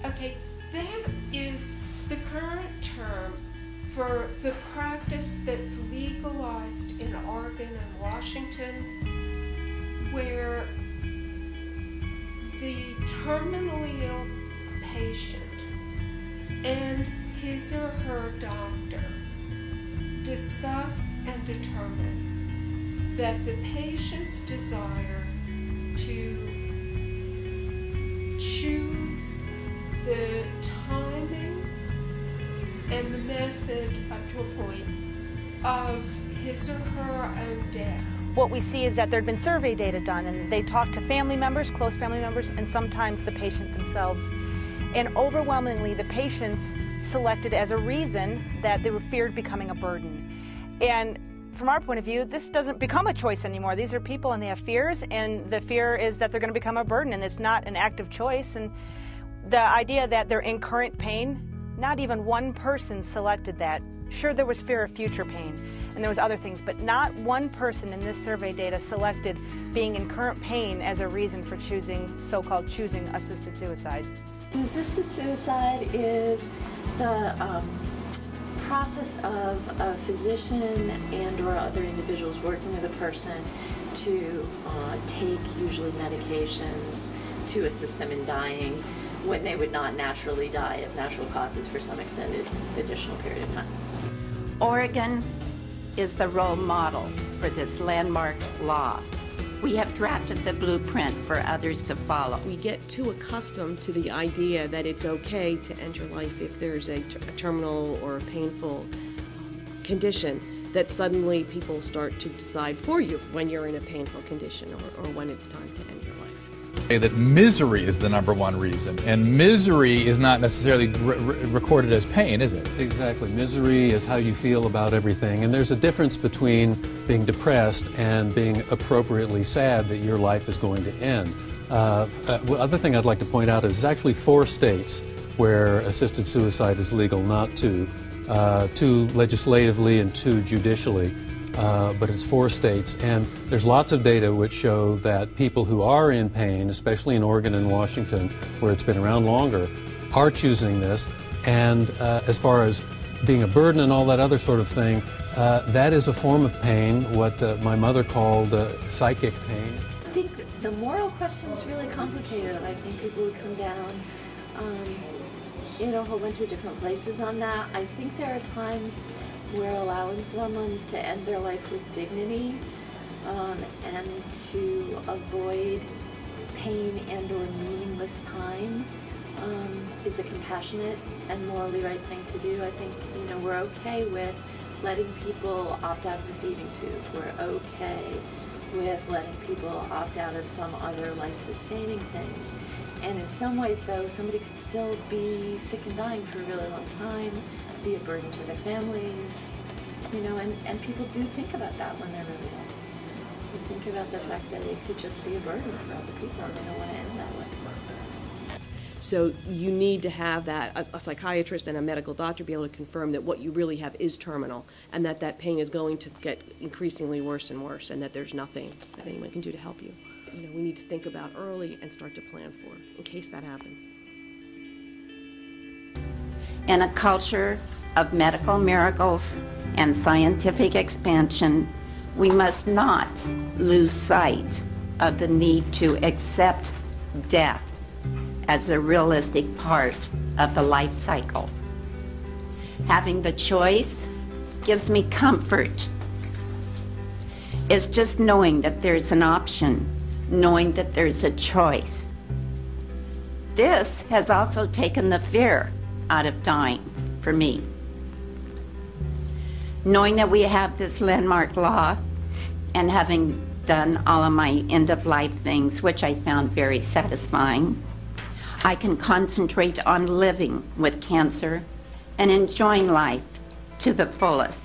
Okay, that is the current term for the practice that's legalized in Oregon and Washington, where the terminally ill patient and his or her doctor discuss and determine that the patient's desire to choose the timing and the method up to a point of his or her own death. What we see is that there had been survey data done, and they talked to family members, close family members, and sometimes the patient themselves. And overwhelmingly, the patients selected as a reason that they were feared becoming a burden. And from our point of view, this doesn't become a choice anymore. These are people and they have fears, and the fear is that they're going to become a burden, and it's not an active choice. And the idea that they're in current pain, not even one person selected that. Sure, there was fear of future pain, and there was other things, but not one person in this survey data selected being in current pain as a reason for choosing, so-called choosing assisted suicide. Assisted suicide is the process of a physician and or other individuals working with a person to take usually medications to assist them in dying when they would not naturally die of natural causes for some extended additional period of time. Oregon is the role model for this landmark law. We have drafted the blueprint for others to follow. We get too accustomed to the idea that it's okay to end your life if there's a terminal or a painful condition, that suddenly people start to decide for you when you're in a painful condition or when it's time to end your life. That misery is the #1 reason, and misery is not necessarily recorded as pain, is it? Exactly. Misery is how you feel about everything, and there's a difference between being depressed and being appropriately sad that your life is going to end. Other thing I'd like to point out is there's actually 4 states where assisted suicide is legal, not 2. 2 legislatively and 2 judicially. But it's 4 states, and there's lots of data which show that people who are in pain, especially in Oregon and Washington, where it's been around longer, are choosing this. And as far as being a burden and all that other sort of thing, that is a form of pain, what my mother called psychic pain. I think the moral question is really complicated. I think people would come down a whole bunch of different places on that. I think there are times where allowing someone to end their life with dignity and to avoid pain and or meaningless time is a compassionate and morally right thing to do. I think we're okay with letting people opt out of the feeding tube. We're okay with letting people opt out of some other life-sustaining things. And in some ways, though, somebody could still be sick and dying for a really long time, be a burden to their families, and people do think about that when they're really ill. They think about the fact that it could just be a burden for other people, and they don't want to end that way. So you need to have that, a psychiatrist and a medical doctor be able to confirm that what you really have is terminal, and that pain is going to get increasingly worse and worse, and that there's nothing that anyone can do to help you. We need to think about early and start to plan for in case that happens. In a culture of medical miracles and scientific expansion, we must not lose sight of the need to accept death as a realistic part of the life cycle. Having the choice gives me comfort. It's just knowing that there's an option, knowing that there's a choice. This has also taken the fear out of dying for me. Knowing that we have this landmark law and having done all of my end-of-life things, which I found very satisfying, I can concentrate on living with cancer and enjoying life to the fullest.